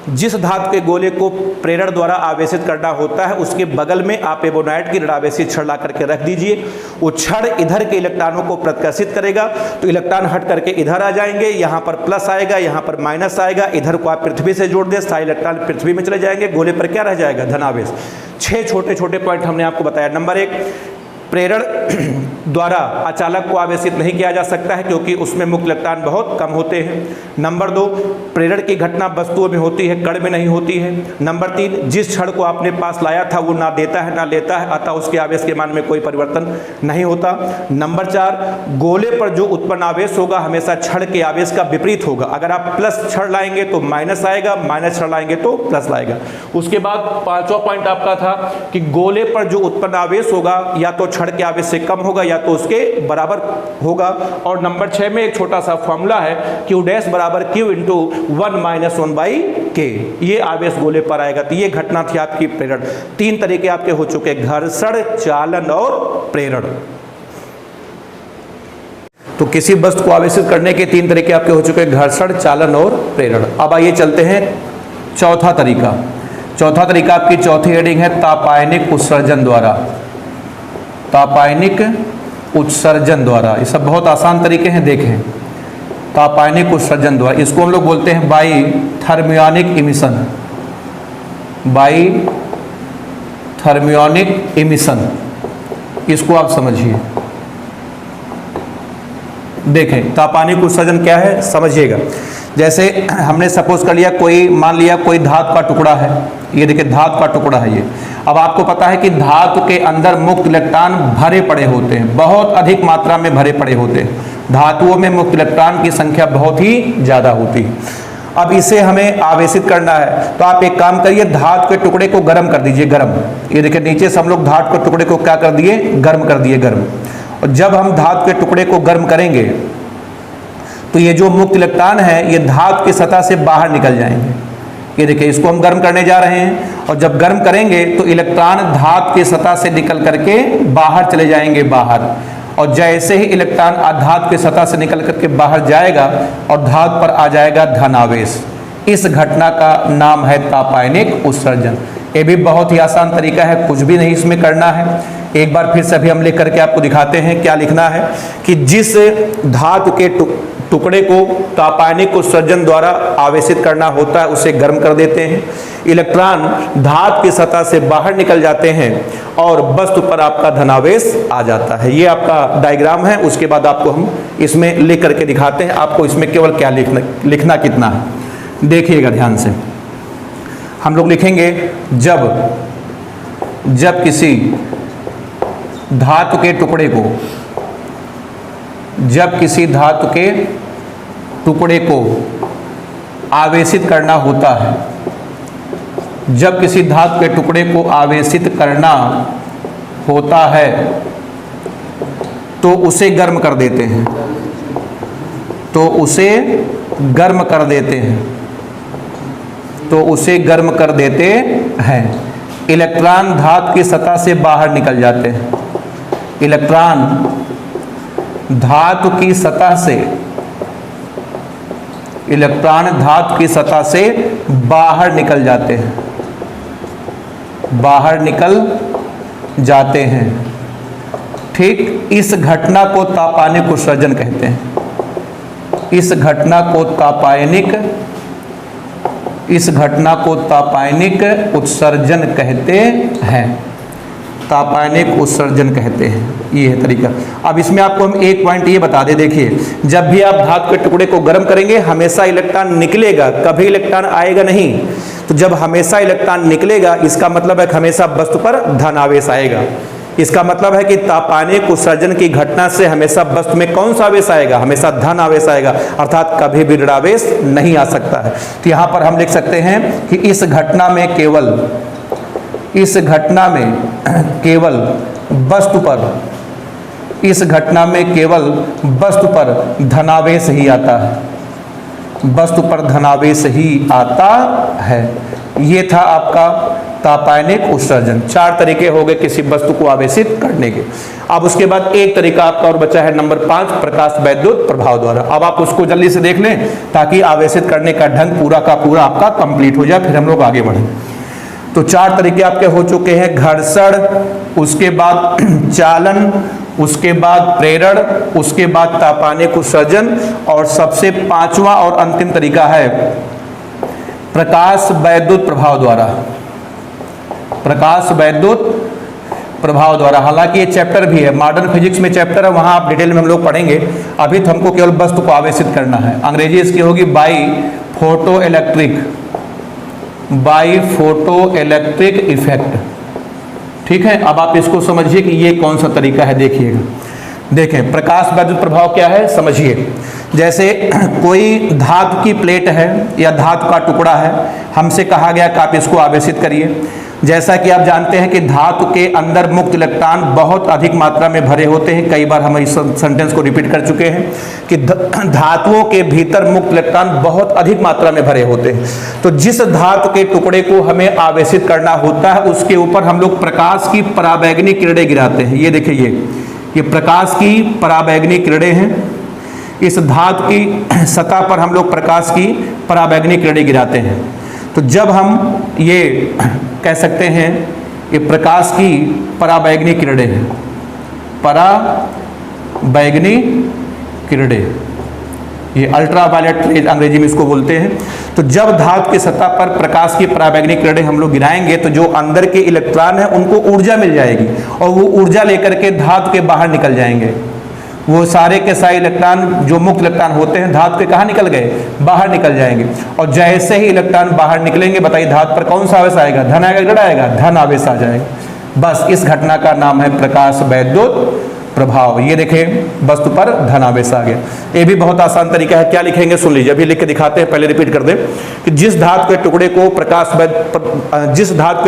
जिस धातु के गोले को प्रेरण द्वारा आवेशित करना होता है उसके बगल में आप एबोनाइट की ऋणावेशित छड़ ला करके रख दीजिए। वो छड़ इधर के इलेक्ट्रॉनों को प्रतिकर्षित करेगा, तो इलेक्ट्रॉन हट करके इधर आ जाएंगे, यहाँ पर प्लस आएगा, यहाँ पर माइनस आएगा। इधर को आप पृथ्वी से जोड़ दें, सारे इलेक्ट्रॉन पृथ्वी में चले जाएंगे, गोले पर क्या रह जाएगा? धनावेश। 6 छोटे छोटे पॉइंट हमने आपको बताया। नंबर 1, प्रेरण द्वारा अचालक को आवेशित नहीं किया जा सकता है क्योंकि उसमें मुक्त इलेक्ट्रॉन बहुत कम होते हैं। नंबर 2, प्रेरण की घटना वस्तुओं में होती है, कण में नहीं होती है। नंबर 3, जिस छड़ को आपने पास लाया था वो ना देता है ना लेता है, अतः उसके आवेश के मान में कोई परिवर्तन नहीं होता। नंबर 4, गोले पर जो उत्पन्न आवेश होगा हमेशा छड़ के आवेश का विपरीत होगा। अगर आप प्लस छड़ लाएंगे तो माइनस आएगा, माइनस छड़ लाएंगे तो प्लस आएगा। उसके बाद 5वां पॉइंट आपका था कि गोले पर जो उत्पन्न आवेश होगा या तो छड़ के आवेश से कम होगा या तो उसके बराबर होगा। और नंबर 6 में एक छोटा सा फॉर्मूला है, Q डैश बराबर Q इंटू 1 - 1 बाई K। ये आवेश गोले पर आएगा। तो ये घटना थी आपकी प्रेरण। 3 तरीके आपके हो चुके, घर्षण, चालन और प्रेरण। तो किसी वस्तु को आवेशित करने के 3 तरीके आपके हो चुके, घर्षण, चालन और प्रेरण। अब आइए चलते हैं चौथा तरीका। चौथा तरीका आपकी चौथी हेडिंग है तापायनिक उत्सर्जन द्वारा। तापायनिक उत्सर्जन द्वारा, ये सब बहुत आसान तरीके हैं। देखें, तापायनिक उत्सर्जन द्वारा, इसको हम लोग बोलते हैं by thermionic emission. By thermionic emission, इसको आप समझिए। देखें, तापायनिक उत्सर्जन क्या है समझिएगा। जैसे हमने सपोज कर लिया, कोई मान लिया कोई धातु का टुकड़ा है, ये देखिए धातु का टुकड़ा है ये। अब आपको पता है कि धातु के अंदर मुक्त इलेक्ट्रॉन भरे पड़े होते हैं, बहुत अधिक मात्रा में भरे पड़े होते हैं। धातुओं में मुक्त इलेक्ट्रॉन की संख्या बहुत ही ज़्यादा होती है। अब इसे हमें आवेशित करना है, तो आप एक काम करिए, धातु के टुकड़े को गर्म कर दीजिए, गर्म। ये देखिए नीचे से हम लोग धातु के टुकड़े को क्या कर दिए, गर्म कर दिए, गर्म। और जब हम धातु के टुकड़े को गर्म करेंगे तो ये जो मुक्त इलेक्ट्रॉन है ये धातु की सतह से बाहर निकल जाएंगे। ये देखिए इसको हम गर्म करने जा रहे हैं, और जब गर्म करेंगे तो इलेक्ट्रॉन धातु की सतह से निकल करके बाहर चले जाएंगे, बाहर। और जैसे ही इलेक्ट्रॉन धातु की सतह से निकल करके बाहर जाएगा और धातु पर आ जाएगा धन आवेश। इस घटना का नाम है तापायनिक उत्सर्जन। ये भी बहुत ही आसान तरीका है, कुछ भी नहीं इसमें करना है। एक बार फिर से अभी हम लिख करके आपको दिखाते हैं क्या लिखना है, कि जिस धातु के टुकड़े को तापायनिक उत्सर्जन द्वारा आवेशित करना होता है उसे गर्म कर देते हैं, इलेक्ट्रॉन धातु की सतह से बाहर निकल जाते हैं और वस्तु पर आपका धनावेश आ जाता है। ये आपका डायग्राम है, उसके बाद आपको हम इसमें लिख करके दिखाते हैं, आपको इसमें केवल क्या लिखना कितना है। देखिएगा ध्यान से, हम लोग लिखेंगे जब किसी धातु के टुकड़े को, जब किसी धातु के टुकड़े को आवेशित करना होता है, जब किसी धातु के टुकड़े को आवेशित करना होता है तो उसे गर्म कर देते हैं, तो उसे गर्म कर देते हैं, तो उसे गर्म कर देते हैं। इलेक्ट्रॉन धातु की सतह से बाहर निकल जाते हैं, इलेक्ट्रॉन धातु की सतह से, इलेक्ट्रॉन धातु की सतह से बाहर निकल जाते हैं, बाहर निकल जाते हैं। ठीक, इस घटना को तापायनिक उत्सर्जन कहते हैं। इस घटना को तापायनिक, इस घटना को तापायनिक उत्सर्जन कहते हैं, तापायनिक उत्सर्जन कहते हैं। ये है तरीका। अब इसमें आपको हम एक पॉइंट ये बता दें, देखिए जब भी आप धातु के टुकड़े को गर्म करेंगे हमेशा इलेक्ट्रॉन निकलेगा, कभी इलेक्ट्रॉन आएगा नहीं। तो जब हमेशा इलेक्ट्रॉन निकलेगा इसका मतलब है कि हमेशा वस्तु पर धन आवेश आएगा। इसका मतलब है कि तापायनिक उत्सर्जन की घटना से हमेशा वस्तु में कौन सा आवेश आएगा, हमेशा धन आवेश आएगा, अर्थात कभी भी ऋण आवेश नहीं आ सकता है। तो यहाँ पर हम लिख सकते हैं कि इस घटना में केवल, इस घटना में केवल वस्तु पर, इस घटना में केवल वस्तु पर धनावेश ही आता है, वस्तु पर धनावेश ही आता है। ये था आपका तापायनिक उत्सर्जन। 4 तरीके हो गए किसी वस्तु को आवेशित करने के। अब उसके बाद एक तरीका आपका और बचा है नंबर 5, प्रकाश वैद्युत प्रभाव द्वारा। अब आप उसको जल्दी से देख लें ताकि आवेशित करने का ढंग पूरा का पूरा आपका कंप्लीट हो जाए, फिर हम लोग आगे बढ़ें। तो 4 तरीके आपके हो चुके हैं, घर्षण, उसके बाद चालन, उसके बाद प्रेरण, उसके बाद तापायनिक उत्सर्जन, और सबसे 5वां और अंतिम तरीका है प्रकाश वैद्युत प्रभाव द्वारा। प्रकाश वैद्युत प्रभाव द्वारा। हालांकि ये चैप्टर भी है, मॉडर्न फिजिक्स में चैप्टर है, वहां आप डिटेल में हम लोग पढ़ेंगे। अभी तो हमको केवल वस्तु को आवेशित करना है। अंग्रेजी इसकी होगी by photo electric, by photo electric effect. ठीक है, अब आप इसको समझिए कि ये कौन सा तरीका है। देखिएगा, देखें प्रकाश वैद्युत प्रभाव क्या है समझिए। जैसे कोई धातु की प्लेट है या धातु का टुकड़ा है, हमसे कहा गया कि आप इसको आवेशित करिए। जैसा कि आप जानते हैं कि धातु के अंदर मुक्त इलेक्ट्रॉन बहुत अधिक मात्रा में भरे होते हैं। कई बार हम इस सेंटेंस को रिपीट कर चुके हैं कि धातुओं के भीतर मुक्त इलेक्ट्रॉन बहुत अधिक मात्रा में भरे होते हैं। तो जिस धातु के टुकड़े को हमें आवेशित करना होता है उसके ऊपर हम लोग प्रकाश की पराबैंगनी किरणें गिराते हैं। ये देखिए, ये प्रकाश की पराबैंगनी किरणें हैं। इस धातु की सतह पर हम लोग प्रकाश की पराबैंगनी किरणें गिराते हैं। तो जब हम ये कह सकते हैं ये प्रकाश की पराबैंगनी किरणें हैं, पराबैंगनी किरणें, ये अल्ट्रावायलेट रेज अंग्रेजी में इसको बोलते हैं। तो जब धातु की सतह पर प्रकाश की पराबैंगनी किरणें हम लोग गिराएंगे तो जो अंदर के इलेक्ट्रॉन है उनको ऊर्जा मिल जाएगी और वो ऊर्जा लेकर के धातु के बाहर निकल जाएंगे। वो सारे के सारे इलेक्ट्रॉन जो मुक्त इलेक्ट्रॉन होते हैं धातु के कहाँ निकल गए, बाहर निकल जाएंगे। और जैसे ही इलेक्ट्रॉन बाहर निकलेंगे बताइए धातु पर कौन सा आवेश आएगा, धन आएगा, ऋण आएगा, धन आवेश आ जाएगा। बस इस घटना का नाम है प्रकाश वैद्युत प्रभाव। ये देखें वस्तु पर धनावेश आ गया। ये भी बहुत आसान तरीका है। क्या लिखेंगे सुन लीजिए, अभी लिख के दिखाते हैं, पहले रिपीट कर दें कि जिस धातु के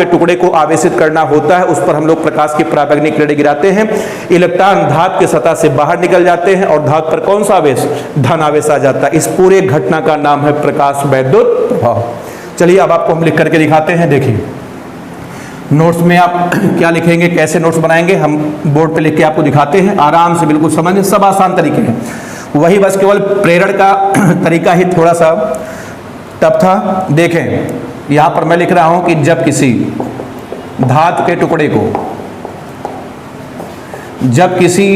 टुकड़े को आवेशित करना होता है उस पर हम लोग प्रकाश की पराबैंगनी किरणें गिराते हैं, इलेक्ट्रॉन धातु की सतह से बाहर निकल जाते हैं और धातु पर कौन सा आवेश, धनावेश आ जाता है। इस पूरे घटना का नाम है प्रकाश वैद्युत प्रभाव। चलिए अब आपको हम लिख करके दिखाते हैं। देखिए नोट्स में आप क्या लिखेंगे, कैसे नोट्स बनाएंगे, हम बोर्ड पे लिख के आपको दिखाते हैं, आराम से बिल्कुल समझें, सब आसान तरीके हैं। वही बस केवल प्रेरण का तरीका ही थोड़ा सा टफ था। देखें यहाँ पर मैं लिख रहा हूं कि जब किसी धातु के टुकड़े को, जब किसी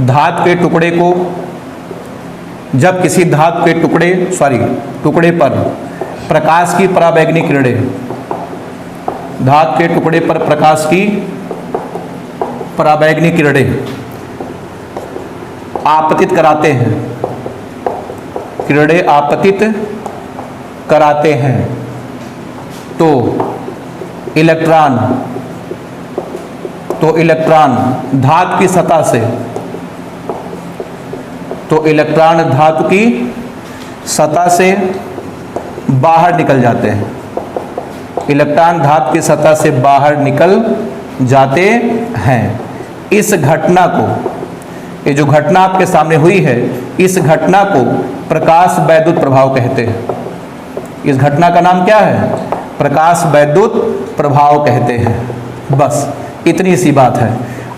धातु के टुकड़े पर प्रकाश की पराबैंगनी किरणें, धातु के टुकड़े पर प्रकाश की पराबैंगनी किरणें आपतित कराते हैं, किरणें आपतित कराते हैं, तो इलेक्ट्रॉन धातु की सतह से, बाहर निकल जाते हैं। इलेक्ट्रॉन धातु की सतह से बाहर निकल जाते हैं। इस घटना को, ये जो घटना आपके सामने हुई है, इस घटना को प्रकाश वैद्युत प्रभाव कहते हैं। इस घटना का नाम क्या है, प्रकाश वैद्युत प्रभाव कहते हैं। बस इतनी सी बात है।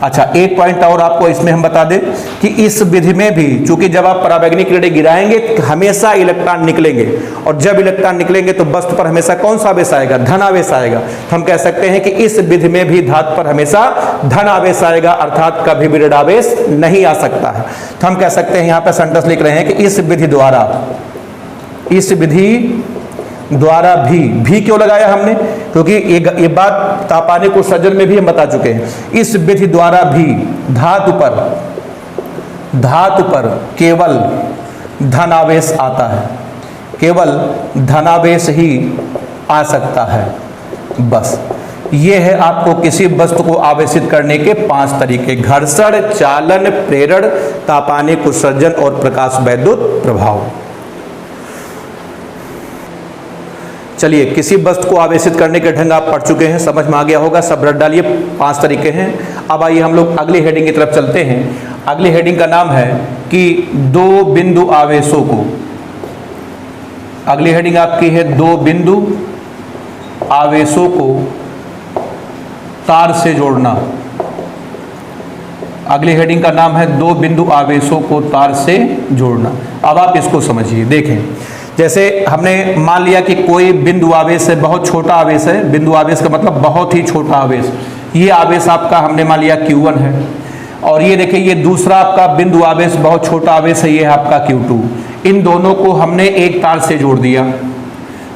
अच्छा एक पॉइंट और आपको इसमें हम बता दें कि इस विधि में भी चूंकि जब आप पराबैंगनी किरणें गिराएंगे तो हमेशा इलेक्ट्रॉन निकलेंगे, और जब इलेक्ट्रॉन निकलेंगे तो वस्तु पर हमेशा कौन सा आवेश आएगा, धनावेश आएगा। तो हम कह सकते हैं कि इस विधि में भी धातु पर हमेशा धनावेश आएगा, अर्थात कभी भी ऋणावेश नहीं आ सकता है। तो हम कह सकते हैं, यहाँ पर सेंटेंस लिख रहे हैं कि इस विधि द्वारा भी क्यों लगाया हमने, क्योंकि ये बात तापानिक उत्सर्जन में भी हम बता चुके हैं। इस विधि द्वारा भी धातु पर केवल धनावेश आता है, केवल धनावेश ही आ सकता है। बस ये है आपको किसी वस्तु को आवेशित करने के 5 तरीके: घर्षण, चालन, प्रेरण, तापानिक उत्सर्जन और प्रकाश वैद्युत प्रभाव। चलिए किसी वस्तु को आवेशित करने के ढंग आप पढ़ चुके हैं, समझ में आ गया होगा, सब रट डालिए। 5 तरीके हैं। अब आइए हम लोग अगली हेडिंग की तरफ चलते हैं। अगली हेडिंग का नाम है कि 2 बिंदु आवेशों को, अगली हेडिंग आपकी है 2 बिंदु आवेशों को तार से जोड़ना। अगली हेडिंग का नाम है 2 बिंदु आवेशों को तार से जोड़ना। अब आप इसको समझिए। देखें जैसे हमने मान लिया कि कोई बिंदु आवेश है, बहुत छोटा आवेश है, बिंदु आवेश का मतलब बहुत ही छोटा आवेश। ये आवेश आपका हमने मान लिया Q1 है, और ये देखिए ये दूसरा आपका बिंदु आवेश बहुत छोटा आवेश है, ये है आपका Q2। इन दोनों को हमने एक तार से जोड़ दिया,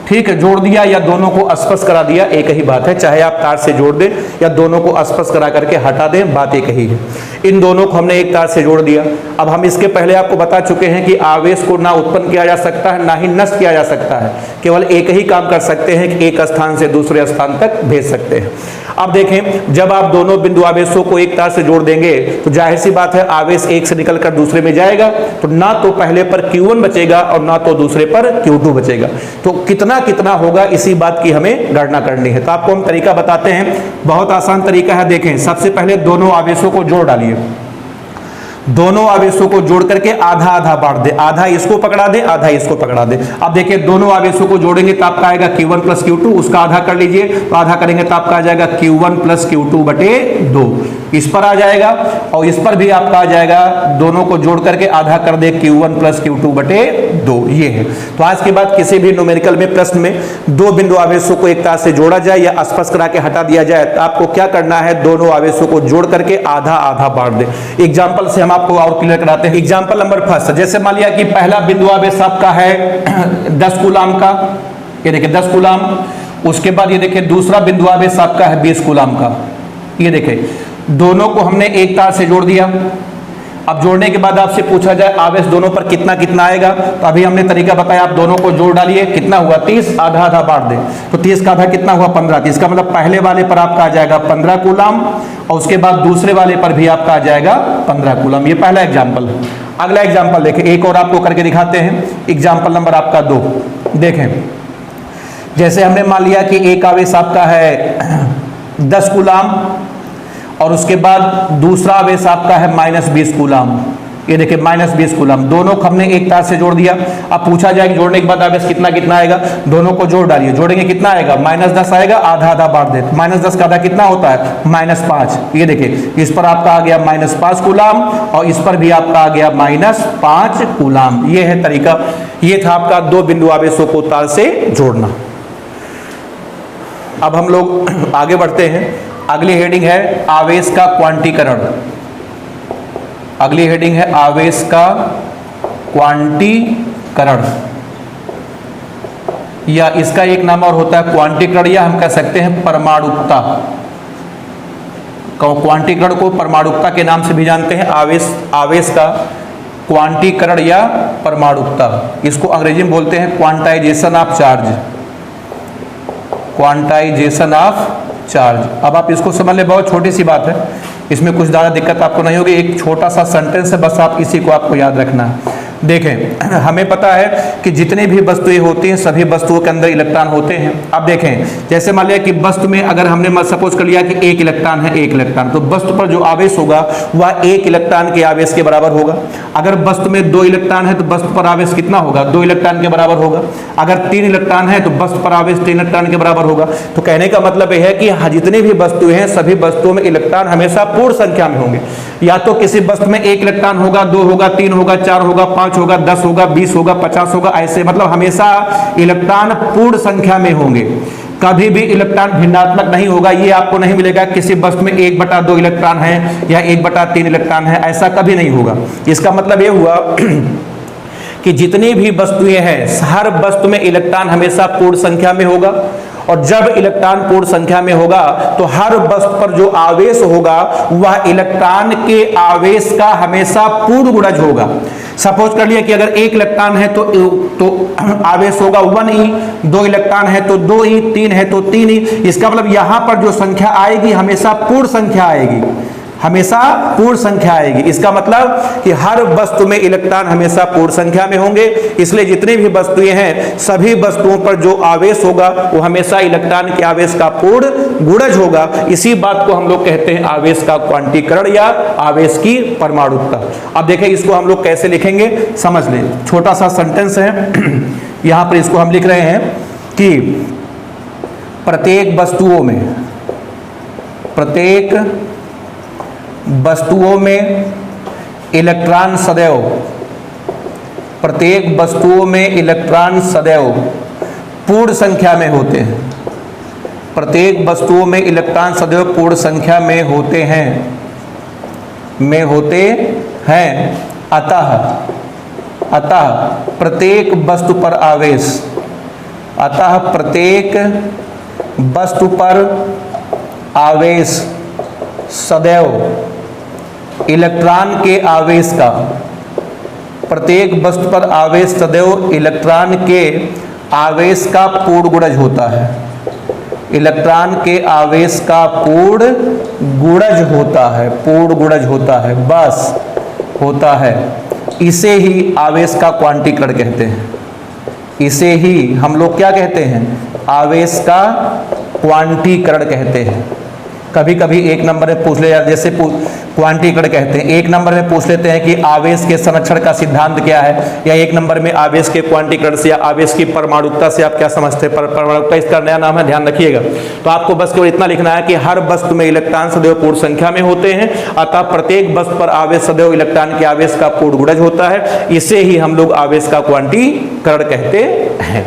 ठीक है, जोड़ दिया या दोनों को स्पर्श करा दिया, एक ही बात है। चाहे आप तार से जोड़ दें या दोनों को स्पर्श करा करके हटा दें, बात एक ही है। इन दोनों को हमने एक तार से जोड़ दिया। अब हम इसके पहले आपको बता चुके हैं कि आवेश को ना उत्पन्न किया जा सकता है ना ही नष्ट किया जा सकता है, केवल एक ही काम कर सकते हैं कि एक स्थान से दूसरे स्थान तक भेज सकते हैं। अब देखें जब आप दोनों बिंदु आवेशों को एक तार से जोड़ देंगे तो जाहिर सी बात है आवेश एक से निकलकर दूसरे में जाएगा, तो ना तो पहले पर Q1 बचेगा और ना तो दूसरे पर Q2 बचेगा। तो कितना होगा इसी बात की हमें गणना करनी है। तो आपको हम तरीका बताते हैं, बहुत आसान तरीका है। देखें सबसे पहले दोनों आवेशों को जोड़ डालिए, दोनों आवेशों को जोड़ करके आधा आधा बांट दे, आधा इसको पकड़ा दे आधा इसको पकड़ा दे। अब देखिए दोनों आवेशों को जोड़ेंगे तो आपका आएगा Q1 प्लस Q2, उसका आधा कर लीजिए तो आधा करेंगे तो आपका आ जाएगा Q1 प्लस Q2 बटे 2। इस पर आ जाएगा और इस पर भी आपका आ जाएगा, दोनों को जोड़ करके आधा कर दे Q1 प्लस Q2 बटे 2। ये है। तो आज के बाद किसी भी न्यूमेरिकल में प्रश्न में 2 बिंदु आवेशों को एक तार से जोड़ा जाए या स्पर्श करा के हटा दिया जाए तो आपको क्या करना है, दोनों आवेशों को जोड़ करके आधा आधा बांट दे। एग्जाम्पल से हम आपको और क्लियर कराते हैं। एग्जाम्पल नंबर फर्स्ट, जैसे मान लिया कि पहला बिंदु आवेश आपका है 10 कूलाम का, ये देखिए 10 कूलाम। उसके बाद ये देखिए दूसरा बिंदु आवेश आपका है 20 कूलाम का। ये देखिए दोनों को हमने एक तार से जोड़ दिया। अब जोड़ने के बाद आपसे पूछा जाए आवेश दोनों पर कितना कितना आएगा, तो अभी हमने तरीका बताया, आप दोनों को जोड़ डालिए, कितना हुआ 30, आधा आधा बांट दें, तो 30 का आधा कितना हुआ 15। तो इसका मतलब पहले वाले पर आपका आ जाएगा 15 कूलम और उसके बाद दूसरे वाले पर भी आपका आ जाएगा 15 कूलम। ये पहला एग्जाम्पल है। अगला एग्जाम्पल देखें, एक और आपको करके दिखाते हैं। एग्जाम्पल नंबर आपका 2 देखें। जैसे हमने मान लिया कि एक आवेश आपका है 10 कूलम और उसके बाद दूसरा आवेश आपका है -20 कूलम। ये देखिए -20 कूलम, दोनों को हमने एक तार से जोड़ दिया। अब पूछा जाए कि जोड़ने के बाद आवेश कितना कितना आएगा, दोनों को जोड़ डालिए, जोड़ेंगे कितना आएगा -10 आएगा, आधा आधा बांट दे, -10 का आधा कितना होता है -5। ये देखिए इस पर आपका आ गया -5 कूलम और इस पर भी आपका आ गया -5 कूलम। ये है तरीका। ये था आपका 2 बिंदु आवेशों को तार से जोड़ना। अब हम लोग आगे बढ़ते हैं। अगली हेडिंग है आवेश का क्वांटीकरण। अगली हेडिंग है आवेश का क्वांटीकरण, या इसका एक नाम और होता है क्वांटीकरण, या हम कह सकते हैं परमाणुकता। क्वांटीकरण को परमाणुकता के नाम से भी जानते हैं। आवेश का क्वांटीकरण या परमाणुकता, इसको अंग्रेजी में बोलते हैं quantization of charge. Quantization of charge. अब आप इसको समझ ले, बहुत छोटी सी बात है, इसमें कुछ ज़्यादा दिक्कत आपको नहीं होगी। एक छोटा सा सेंटेंस है, बस आप इसी को आपको याद रखना है। देखें, हमें पता है कि जितनी भी वस्तुएं होती हैं सभी वस्तुओं के अंदर इलेक्ट्रॉन होते हैं। अब देखें, जैसे मान लिया कि वस्तु में अगर हमने सपोज कर लिया कि 1 इलेक्ट्रॉन है, 1 इलेक्ट्रॉन, तो वस्तु पर जो आवेश होगा वह 1 इलेक्ट्रॉन के आवेश के बराबर होगा। अगर वस्तु में 2 इलेक्ट्रॉन है तो वस्तु पर आवेश कितना होगा, 2 इलेक्ट्रॉन के बराबर होगा। अगर 3 इलेक्ट्रॉन है तो वस्तु पर आवेश 3 इलेक्ट्रॉन के बराबर होगा। तो कहने का मतलब यह है कि जितनी भी वस्तुएं हैं सभी वस्तुओं में इलेक्ट्रॉन हमेशा पूर्ण संख्या में होंगे। या तो किसी वस्तु में 1 इलेक्ट्रॉन होगा, 2 होगा, 3 होगा, 4 होगा, 5 होगा, 10 होगा, 20 होगा, 50 होगा, ऐसे मतलब हमेशा इलेक्ट्रॉन पूर्ण संख्या में होंगे। कभी भी इलेक्ट्रॉन भिन्नात्मक नहीं होगा। ये आपको नहीं मिलेगा किसी वस्तु में 1/2 इलेक्ट्रॉन है या 1/3 इलेक्ट्रॉन है, ऐसा कभी नहीं होगा। इसका मतलब ये हुआ कि जितनी भी वस्तुएं हैं हर वस्तु में इलेक्ट्रॉन हमेशा पूर्ण संख्या में होगा। और जब इलेक्ट्रॉन पूर्ण संख्या में होगा तो हर वस्तु पर जो आवेश होगा वह इलेक्ट्रॉन के आवेश का हमेशा पूर्ण गुणज होगा। सपोज कर लिया कि अगर 1 इलेक्ट्रॉन है तो आवेश होगा 1e, 2 इलेक्ट्रॉन है तो 2e, 3 है तो 3e। इसका मतलब यहां पर जो संख्या आएगी हमेशा पूर्ण संख्या आएगी, हमेशा पूर्ण संख्या आएगी। इसका मतलब कि हर वस्तु में इलेक्ट्रॉन हमेशा पूर्ण संख्या में होंगे। इसलिए जितनी भी वस्तुएं हैं सभी वस्तुओं पर जो आवेश होगा वो हमेशा इलेक्ट्रॉन के आवेश का पूर्ण गुणज होगा। इसी बात को हम लोग कहते हैं आवेश का क्वांटीकरण या आवेश की परमाणुकता। अब देखें इसको हम लोग कैसे लिखेंगे, समझ लें। छोटा सा सेंटेंस है, यहां पर इसको हम लिख रहे हैं कि प्रत्येक वस्तुओं में इलेक्ट्रॉन सदैव, प्रत्येक वस्तुओं में इलेक्ट्रॉन सदैव पूर्ण संख्या में होते हैं। प्रत्येक वस्तुओं में इलेक्ट्रॉन सदैव पूर्ण संख्या में होते हैं। अतः प्रत्येक वस्तु पर आवेश सदैव इलेक्ट्रॉन के आवेश का, प्रत्येक वस्तु पर आवेश सदैव इलेक्ट्रॉन के आवेश का पूर्ण गुणज होता है। इलेक्ट्रॉन के आवेश का पूर्ण गुणज होता है, बस होता है। इसे ही आवेश का क्वांटीकरण कहते हैं। इसे ही हम लोग क्या कहते हैं, आवेश का क्वांटीकरण कहते हैं। कभी कभी 1 नंबर में पूछ ले, जैसे क्वांटीकरण कहते हैं, 1 नंबर में पूछ लेते हैं कि आवेश के संरक्षण का सिद्धांत क्या है, या 1 नंबर में आवेश के क्वांटीकरण से या आवेश की परमाणुकता से आप क्या समझते हैं। परमाणुकता इसका नया नाम है, ध्यान रखिएगा। तो आपको बस केवल इतना लिखना है कि हर वस्तु में इलेक्ट्रॉन सदैव पूर्ण संख्या में होते हैं, अतः प्रत्येक वस्तु पर आवेश सदैव इलेक्ट्रॉन के आवेश का पूर्ण गुणज होता है। इसे ही हम लोग आवेश का क्वांटीकरण कहते हैं।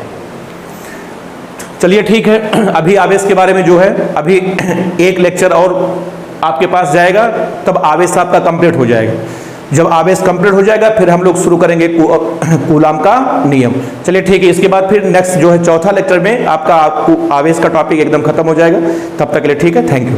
चलिए ठीक है, अभी आवेश के बारे में जो है अभी एक लेक्चर और आपके पास जाएगा, तब आवेश आपका कंप्लीट हो जाएगा। जब आवेश कंप्लीट हो जाएगा फिर हम लोग शुरू करेंगे कूलाम का नियम। चलिए ठीक है, इसके बाद फिर नेक्स्ट जो है चौथा लेक्चर में आपका आवेश का टॉपिक एकदम खत्म हो जाएगा। तब तक के लिए ठीक है, थैंक यू।